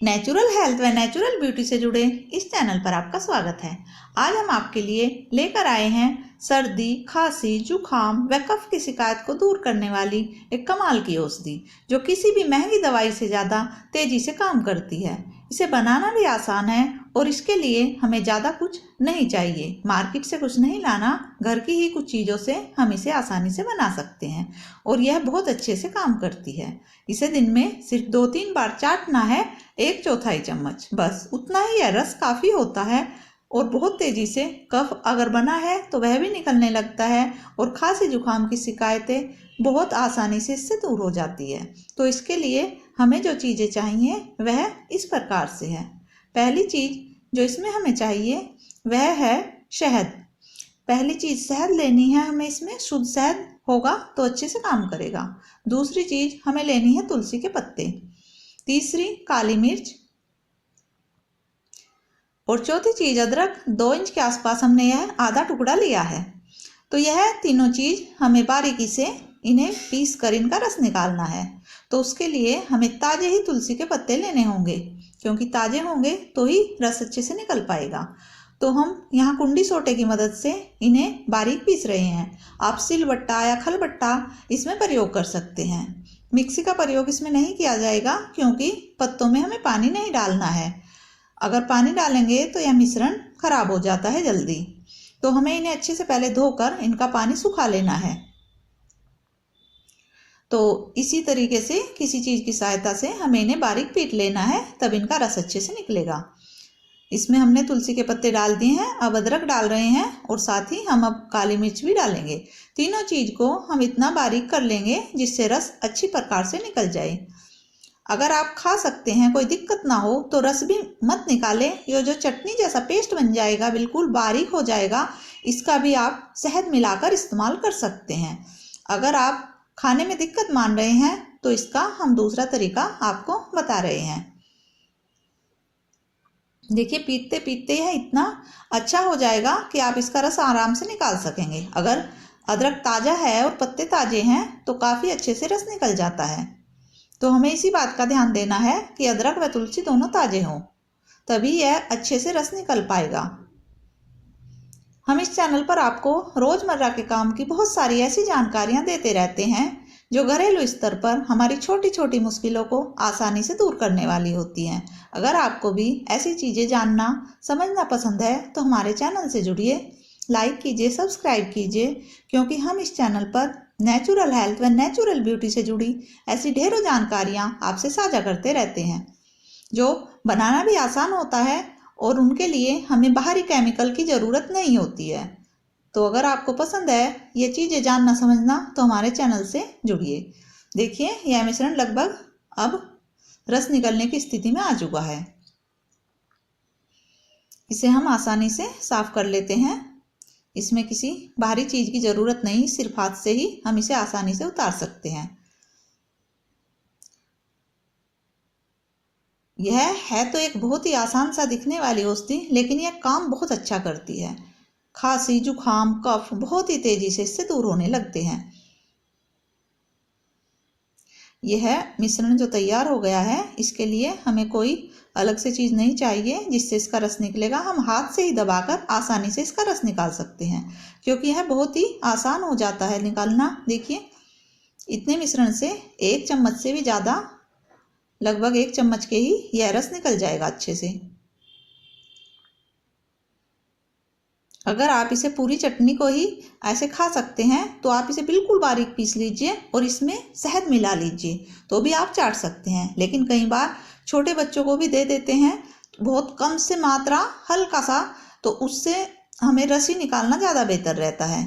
Natural health व natural beauty से जुड़े इस चैनल पर आपका स्वागत है। आज हम आपके लिए लेकर आए हैं सर्दी, खांसी, जुखाम व कफ की शिकायत को दूर करने वाली एक कमाल की औषधि जो किसी भी महंगी दवाई से ज़्यादा तेजी से काम करती है। इसे बनाना भी आसान है और इसके लिए हमें ज़्यादा कुछ नहीं चाहिए। मार्केट से कुछ नहीं लाना, घर की ही कुछ चीज़ों से हम इसे आसानी से बना सकते हैं और यह बहुत अच्छे से काम करती है। इसे दिन में सिर्फ 2-3 बार चाटना है, 1/4 चम्मच, बस उतना ही। यह रस काफ़ी होता है और बहुत तेज़ी से कफ अगर बना है तो वह भी निकलने लगता है और खांसी जुकाम की शिकायतें बहुत आसानी से इससे दूर हो जाती है। तो इसके लिए हमें जो चीज़ें चाहिए वह इस प्रकार से है। पहली चीज़ जो इसमें हमें चाहिए वह है शहद। पहली चीज़ शहद लेनी है हमें, इसमें शुद्ध शहद होगा तो अच्छे से काम करेगा। दूसरी चीज़ हमें लेनी है तुलसी के पत्ते। तीसरी काली मिर्च और चौथी चीज़ अदरक। 2 इंच के आसपास हमने यह आधा टुकड़ा लिया है। तो यह तीनों चीज़ हमें बारीकी से इन्हें पीस कर इनका रस निकालना है। तो उसके लिए हमें ताज़े ही तुलसी के पत्ते लेने होंगे, क्योंकि ताज़े होंगे तो ही रस अच्छे से निकल पाएगा। तो हम यहाँ कुंडी सोटे की मदद से इन्हें बारीक पीस रहे हैं। आप सिलबट्टा या खलबट्टा इसमें प्रयोग कर सकते हैं। मिक्सी का प्रयोग इसमें नहीं किया जाएगा क्योंकि पत्तों में हमें पानी नहीं डालना है। अगर पानी डालेंगे तो यह मिश्रण खराब हो जाता है जल्दी। तो हमें इन्हें अच्छे से पहले धोकर इनका पानी सुखा लेना है। तो इसी तरीके से किसी चीज़ की सहायता से हमें इन्हें बारीक पीट लेना है, तब इनका रस अच्छे से निकलेगा। इसमें हमने तुलसी के पत्ते डाल दिए हैं, अब अदरक डाल रहे हैं और साथ ही हम अब काली मिर्च भी डालेंगे। तीनों चीज़ को हम इतना बारीक कर लेंगे जिससे रस अच्छी प्रकार से निकल जाए। अगर आप खा सकते हैं, कोई दिक्कत ना हो, तो रस भी मत निकालें। ये जो चटनी जैसा पेस्ट बन जाएगा, बिल्कुल बारीक हो जाएगा, इसका भी आप शहद मिलाकर इस्तेमाल कर सकते हैं। अगर आप खाने में दिक्कत मान रहे हैं तो इसका हम दूसरा तरीका आपको बता रहे हैं। देखिए, पीटते पीटते यह इतना अच्छा हो जाएगा कि आप इसका रस आराम से निकाल सकेंगे। अगर अदरक ताज़ा है और पत्ते ताज़े हैं तो काफ़ी अच्छे से रस निकल जाता है। तो हमें इसी बात का ध्यान देना है कि अदरक व तुलसी दोनों ताज़े हों, तभी यह अच्छे से रस निकल पाएगा। हम इस चैनल पर आपको रोज़मर्रा के काम की बहुत सारी ऐसी जानकारियां देते रहते हैं जो घरेलू स्तर पर हमारी छोटी छोटी मुश्किलों को आसानी से दूर करने वाली होती हैं। अगर आपको भी ऐसी चीज़ें जानना समझना पसंद है तो हमारे चैनल से जुड़िए, लाइक कीजिए, सब्सक्राइब कीजिए, क्योंकि हम इस चैनल पर नेचुरल हेल्थ व नेचुरल ब्यूटी से जुड़ी ऐसी ढेरों जानकारियाँ आपसे साझा करते रहते हैं जो बनाना भी आसान होता है और उनके लिए हमें बाहरी केमिकल की ज़रूरत नहीं होती है। तो अगर आपको पसंद है ये चीज़ें जानना समझना तो हमारे चैनल से जुड़िए। देखिए, यह मिश्रण लगभग अब रस निकलने की स्थिति में आ चुका है। इसे हम आसानी से साफ कर लेते हैं। इसमें किसी बाहरी चीज़ की ज़रूरत नहीं, सिर्फ हाथ से ही हम इसे आसानी से उतार सकते हैं। यह है तो एक बहुत ही आसान सा दिखने वाली औषधि, लेकिन यह काम बहुत अच्छा करती है। खांसी, जुखाम, कफ बहुत ही तेजी से इससे दूर होने लगते हैं। यह मिश्रण जो तैयार हो गया है, इसके लिए हमें कोई अलग से चीज़ नहीं चाहिए जिससे इसका रस निकलेगा। हम हाथ से ही दबाकर आसानी से इसका रस निकाल सकते हैं, क्योंकि यह बहुत ही आसान हो जाता है निकालना। देखिए, इतने मिश्रण से 1 चम्मच से भी ज़्यादा, लगभग 1 चम्मच के ही यह रस निकल जाएगा अच्छे से। अगर आप इसे पूरी चटनी को ही ऐसे खा सकते हैं तो आप इसे बिल्कुल बारीक पीस लीजिए और इसमें शहद मिला लीजिए, तो भी आप चाट सकते हैं। लेकिन कई बार छोटे बच्चों को भी दे देते हैं, बहुत कम से मात्रा, हल्का सा, तो उससे हमें रस ही निकालना ज़्यादा बेहतर रहता है।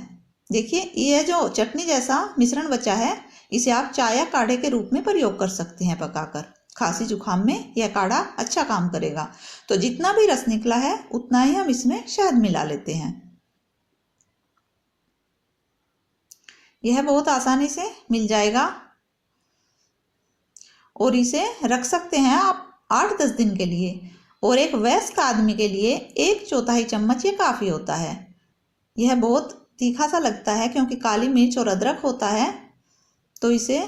देखिए, ये जो चटनी जैसा मिश्रण बचा है, इसे आप चाय या काढ़े के रूप में प्रयोग कर सकते हैं पकाकर। खांसी जुखाम में यह काढ़ा अच्छा काम करेगा। तो जितना भी रस निकला है उतना ही हम इसमें शहद मिला लेते हैं। यह बहुत आसानी से मिल जाएगा और इसे रख सकते हैं आप 8-10 दिन के लिए। और एक वयस्क आदमी के लिए 1/4 चम्मच ये काफ़ी होता है। यह बहुत तीखा सा लगता है क्योंकि काली मिर्च और अदरक होता है, तो इसे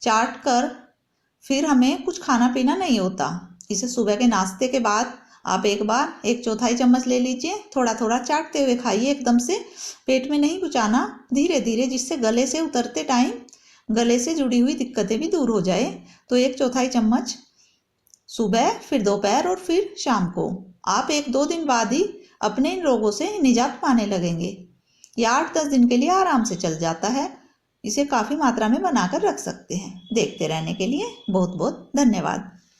चाट कर फिर हमें कुछ खाना पीना नहीं होता। इसे सुबह के नाश्ते के बाद आप एक बार 1/4 चम्मच ले लीजिए। थोड़ा थोड़ा चाटते हुए खाइए, एकदम से पेट में नहीं घुसाना, धीरे धीरे, जिससे गले से उतरते टाइम गले से जुड़ी हुई दिक्कतें भी दूर हो जाए। तो 1/4 चम्मच सुबह, फिर दोपहर और फिर शाम को। आप 1-2 दिन बाद ही अपने इन रोगों से निजात पाने लगेंगे। यह 8-10 दिन के लिए आराम से चल जाता है। इसे काफ़ी मात्रा में बनाकर रख सकते हैं। देखते रहने के लिए बहुत बहुत धन्यवाद।